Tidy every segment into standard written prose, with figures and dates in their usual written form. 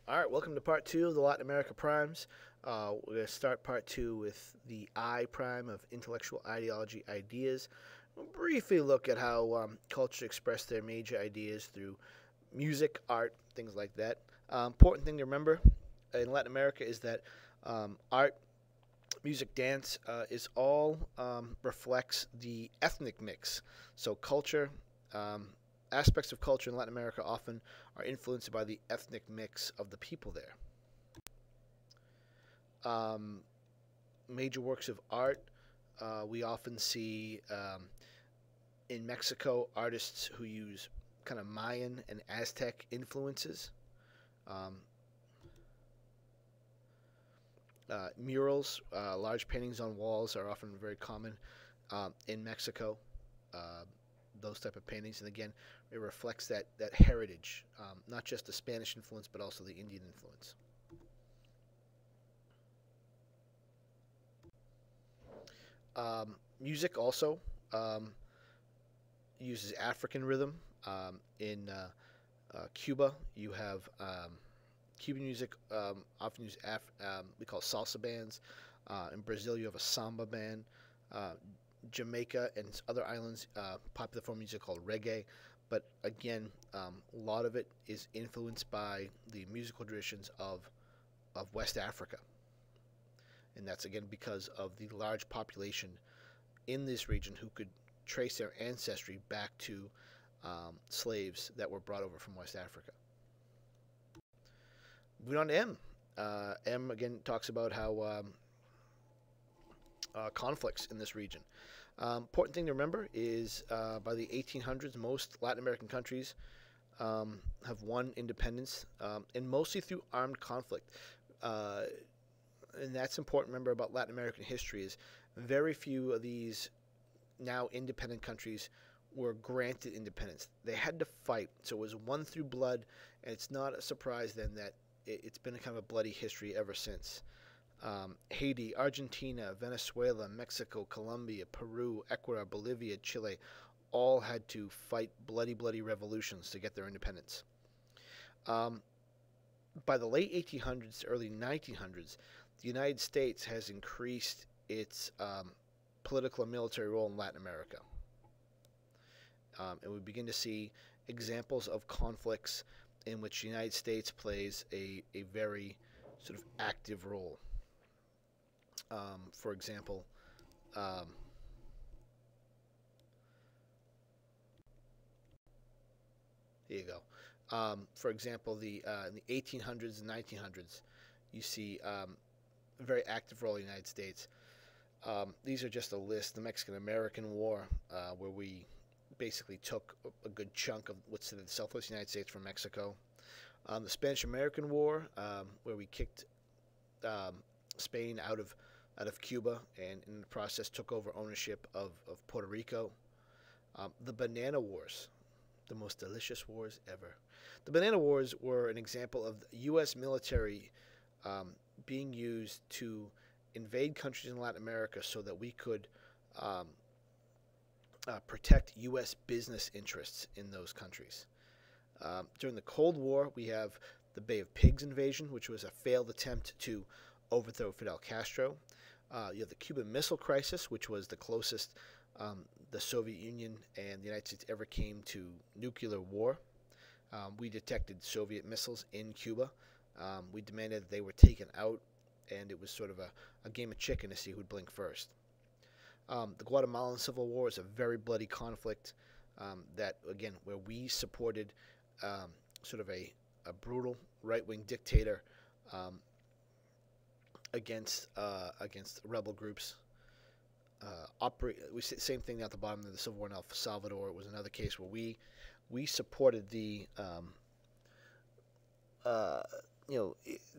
All right, welcome to part two of the Latin America Primes. We're going to start part two with the I prime of intellectual ideology ideas. We'll briefly look at how culture express their major ideas through music, art, things like that. Important thing to remember in Latin America is that art, music, dance is all reflects the ethnic mix. So culture, aspects of culture in Latin America often are influenced by the ethnic mix of the people there. Major works of art, we often see in Mexico artists who use kind of Mayan and Aztec influences. Um, Murals, large paintings on walls, are often very common in Mexico. Uh, those type of paintings, and again, it reflects that heritage, not just the Spanish influence, but also the Indian influence. Music also uses African rhythm. In Cuba, you have Cuban music often use we call salsa bands. In Brazil, you have a samba band. Jamaica and other islands, popular form of music called reggae, but again, a lot of it is influenced by the musical traditions of West Africa, and that's again because of the large population in this region who could trace their ancestry back to slaves that were brought over from West Africa. Moving on to M. M again talks about how conflicts in this region. Important thing to remember is by the 1800s, most Latin American countries have won independence, and mostly through armed conflict. And that's important to remember about Latin American history is very few of these now independent countries were granted independence. They had to fight, so it was won through blood, and it's not a surprise then that it's been a kind of a bloody history ever since. Haiti, Argentina, Venezuela, Mexico, Colombia, Peru, Ecuador, Bolivia, Chile, all had to fight bloody, bloody revolutions to get their independence. By the late 1800s to early 1900s, the United States has increased its political and military role in Latin America. And we begin to see examples of conflicts in which the United States plays a very sort of active role. For example, here you go. For example, in the 1800s and 1900s, you see a very active role in the United States. These are just a list. The Mexican-American War, where we basically took a good chunk of what's in the southwest United States from Mexico. The Spanish-American War, where we kicked Spain out of Cuba, and in the process took over ownership of Puerto Rico. The Banana Wars, the most delicious wars ever. The Banana Wars were an example of the U.S. military being used to invade countries in Latin America so that we could protect U.S. business interests in those countries. During the Cold War, we have the Bay of Pigs invasion, which was a failed attempt to overthrow Fidel Castro. You have the Cuban Missile Crisis, which was the closest the Soviet Union and the United States ever came to nuclear war. We detected Soviet missiles in Cuba. We demanded that they were taken out, and it was sort of a game of chicken to see who'd blink first. The Guatemalan Civil War is a very bloody conflict that, again, where we supported sort of a brutal right-wing dictator against rebel groups. We see the same thing at the bottom of the Civil War in El Salvador. It was another case where we supported the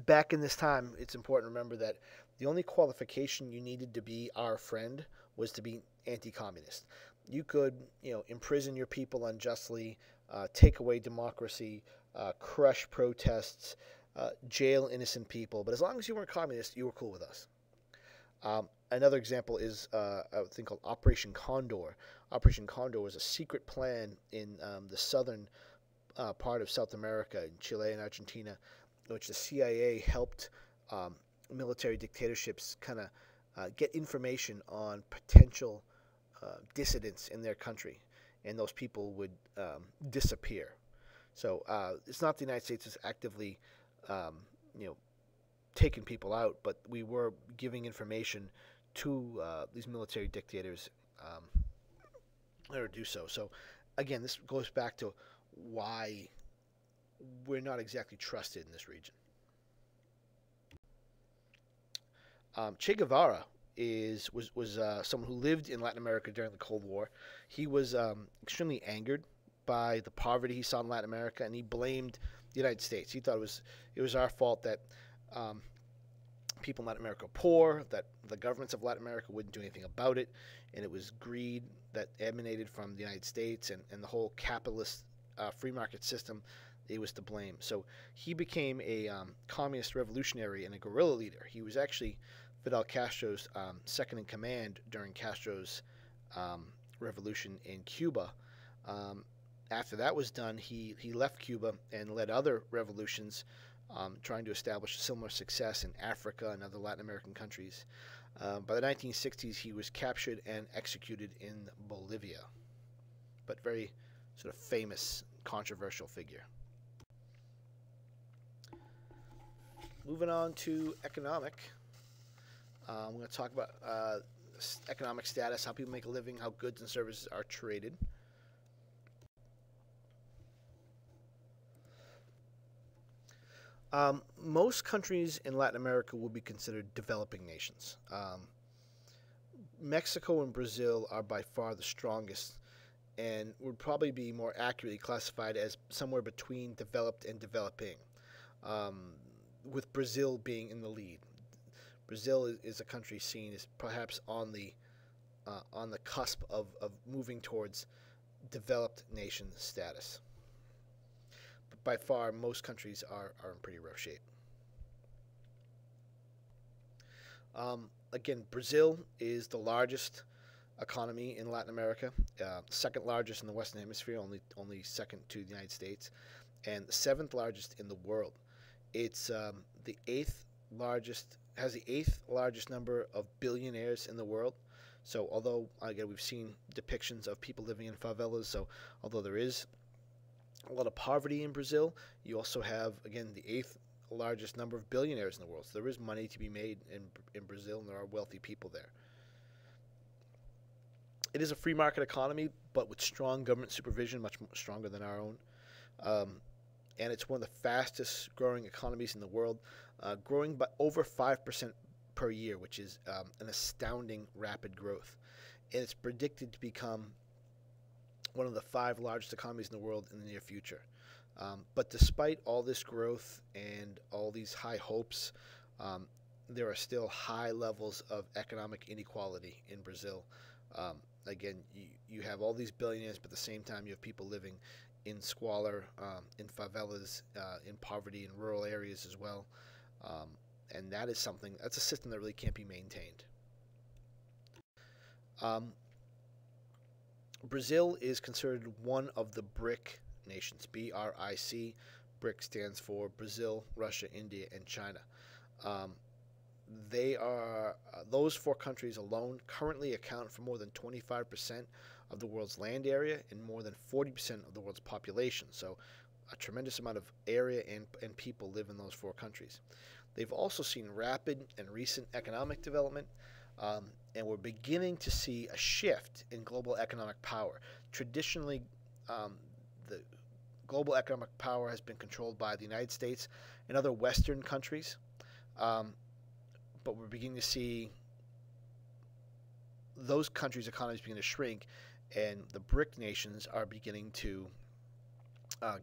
back in this time. It's important to remember that the only qualification you needed to be our friend was to be anti-communist. You could imprison your people unjustly, take away democracy, crush protests, jail innocent people, but as long as you weren't communist, you were cool with us. Another example is a thing called Operation Condor. Operation Condor was a secret plan in the southern part of South America, in Chile and Argentina, which the CIA helped military dictatorships kind of get information on potential dissidents in their country, and those people would disappear. So it's not the United States is actively, you know, taking people out, but we were giving information to these military dictators in order to do so. So again, this goes back to why we're not exactly trusted in this region. Che Guevara was someone who lived in Latin America during the Cold War. He was extremely angered by the poverty he saw in Latin America, and he blamed the United States. He thought it was our fault that people in Latin America are poor, that the governments of Latin America wouldn't do anything about it, and it was greed that emanated from the United States and the whole capitalist free market system. It was to blame. So he became a communist revolutionary and a guerrilla leader. He was actually Fidel Castro's second in command during Castro's revolution in Cuba. After that was done, he left Cuba and led other revolutions, trying to establish a similar success in Africa and other Latin American countries. By the 1960s, he was captured and executed in Bolivia, but very sort of famous, controversial figure. Moving on to economic. I'm going to talk about economic status, how people make a living, how goods and services are traded. Most countries in Latin America will be considered developing nations. Mexico and Brazil are by far the strongest and would probably be more accurately classified as somewhere between developed and developing, with Brazil being in the lead. Brazil is a country seen as perhaps on the cusp of moving towards developed nation status. But by far, most countries are in pretty rough shape. Again, Brazil is the largest economy in Latin America, second largest in the Western Hemisphere, only second to the United States, and the seventh largest in the world. It's the eighth largest, has the eighth largest number of billionaires in the world. So although, again, we've seen depictions of people living in favelas, so although there is a lot of poverty in Brazil, you also have, again, the eighth largest number of billionaires in the world. So there is money to be made in Brazil, and there are wealthy people there. It is a free market economy, but with strong government supervision, much stronger than our own. And it's one of the fastest growing economies in the world, growing by over 5% per year, which is an astounding rapid growth. And it's predicted to become one of the 5 largest economies in the world in the near future. But despite all this growth and all these high hopes, there are still high levels of economic inequality in Brazil. Again, you have all these billionaires, but at the same time you have people living in squalor, in favelas, in poverty, in rural areas as well. And that's a system that really can't be maintained. Brazil is considered one of the BRIC nations, BRIC. BRIC stands for Brazil, Russia, India, and China. Those 4 countries alone currently account for more than 25% of the world's land area and more than 40% of the world's population. So a tremendous amount of area and people live in those 4 countries. They've also seen rapid and recent economic development, and we're beginning to see a shift in global economic power. Traditionally, the global economic power has been controlled by the United States and other Western countries, but we're beginning to see those countries' economies begin to shrink, and the BRIC nations are beginning to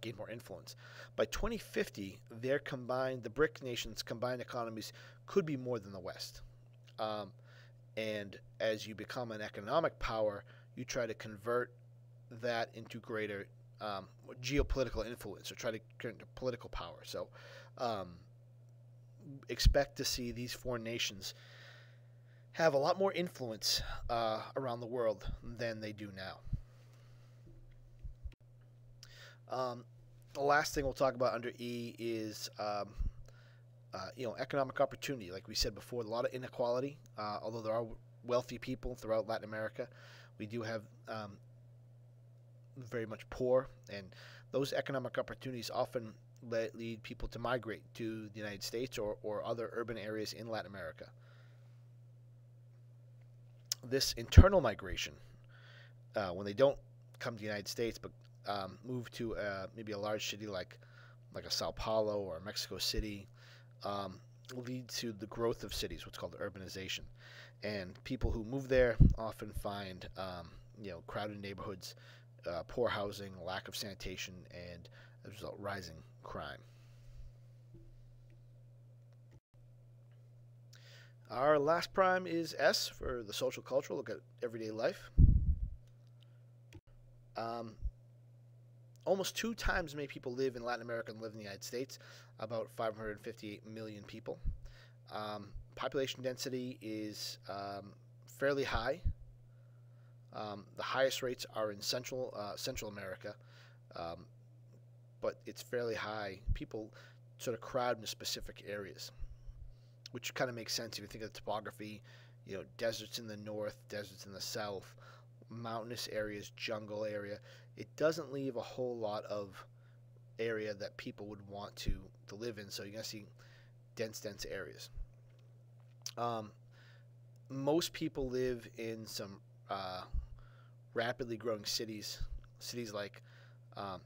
gain more influence. By 2050, the BRIC nations' combined economies could be more than the West. And as you become an economic power, you try to convert that into greater geopolitical influence, or try to get into political power. So expect to see these 4 nations have a lot more influence around the world than they do now. The last thing we'll talk about under E is economic opportunity. Like we said before, a lot of inequality. Although there are wealthy people throughout Latin America, we do have very much poor, and those economic opportunities often lead people to migrate to the United States or other urban areas in Latin America. This internal migration, when they don't come to the United States but move to maybe a large city like a Sao Paulo or Mexico City, lead to the growth of cities, what's called urbanization. And people who move there often find crowded neighborhoods, poor housing, lack of sanitation, and as a result, rising crime. Our last prime is S for the social cultural. Look at everyday life. Almost 2 times as many people live in Latin America than live in the United States, about 558 million people. Population density is fairly high. The highest rates are in Central America, but it's fairly high. People sort of crowd into specific areas, which kind of makes sense if you think of the topography. Deserts in the north, deserts in the south, mountainous areas, jungle area. It doesn't leave a whole lot of area that people would want to live in, so you're going to see dense areas. Most people live in some rapidly growing cities like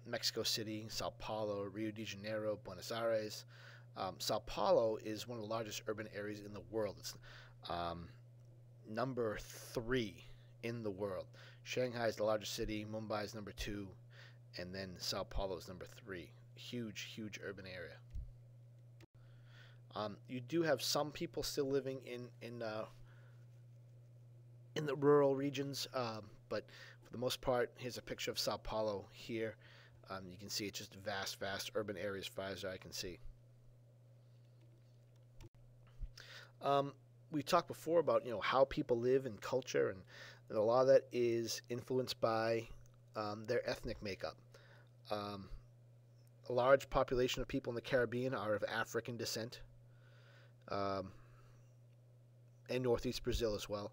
Mexico City, Sao Paulo, Rio de Janeiro, Buenos Aires. Sao Paulo is one of the largest urban areas in the world. It's number 3 in the world. Shanghai is the largest city, Mumbai is number 2, and then Sao Paulo is number 3. Huge urban area. You do have some people still living in the rural regions, but for the most part, here's a picture of Sao Paulo here. You can see it's just vast urban areas, as far as I can see. We talked before about how people live and culture, and a lot of that is influenced by their ethnic makeup. A large population of people in the Caribbean are of African descent, and Northeast Brazil as well.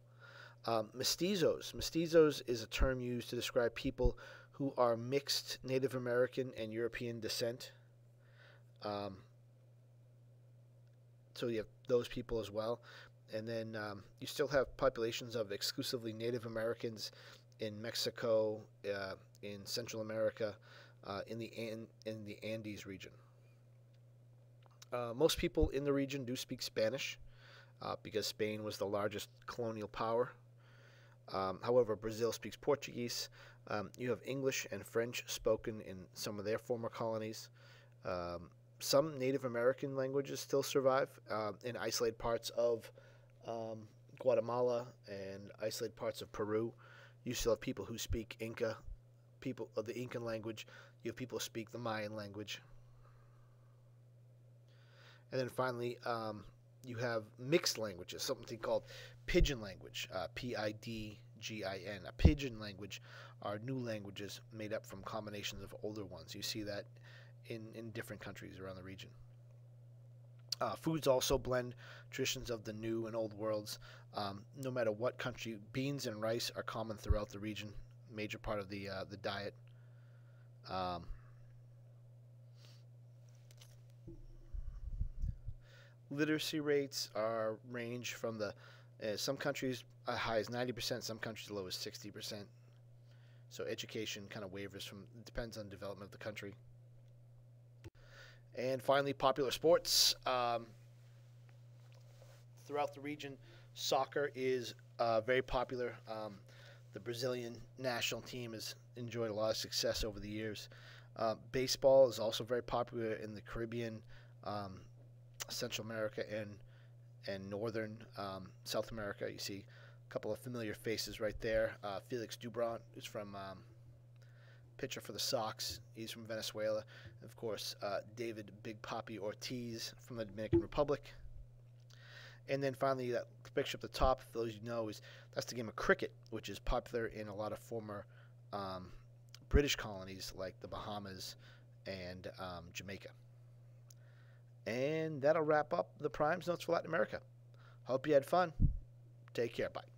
Mestizos is a term used to describe people who are mixed Native American and European descent. So you have those people as well. And then you still have populations of exclusively Native Americans in Mexico, in Central America, in the Andes region. Most people in the region do speak Spanish because Spain was the largest colonial power. However, Brazil speaks Portuguese. You have English and French spoken in some of their former colonies. Some Native American languages still survive in isolated parts of Guatemala and isolated parts of Peru. You still have people who speak Inca, people of the Incan language. You have people who speak the Mayan language. And then finally, you have mixed languages, something called pidgin language, P-I-D-G-I-N. A pidgin language are new languages made up from combinations of older ones. You see that in different countries around the region. Foods also blend traditions of the new and old worlds. No matter what country, beans and rice are common throughout the region, major part of the diet. Literacy rates range from some countries as high as 90%, some countries as low as 60%. So education kind of wavers it depends on the development of the country. And finally, popular sports. Throughout the region, soccer is very popular. The Brazilian national team has enjoyed a lot of success over the years. Baseball is also very popular in the Caribbean, Central America, and northern South America. You see a couple of familiar faces right there. Felix Dubron is from pitcher for the Sox. He's from Venezuela. And of course, David Big Papi Ortiz from the Dominican Republic. And then finally, that picture at the top, for those you know, that's the game of cricket, which is popular in a lot of former British colonies like the Bahamas and Jamaica. And And that'll wrap up the Primes Notes for Latin America. Hope you had fun. Take care. Bye.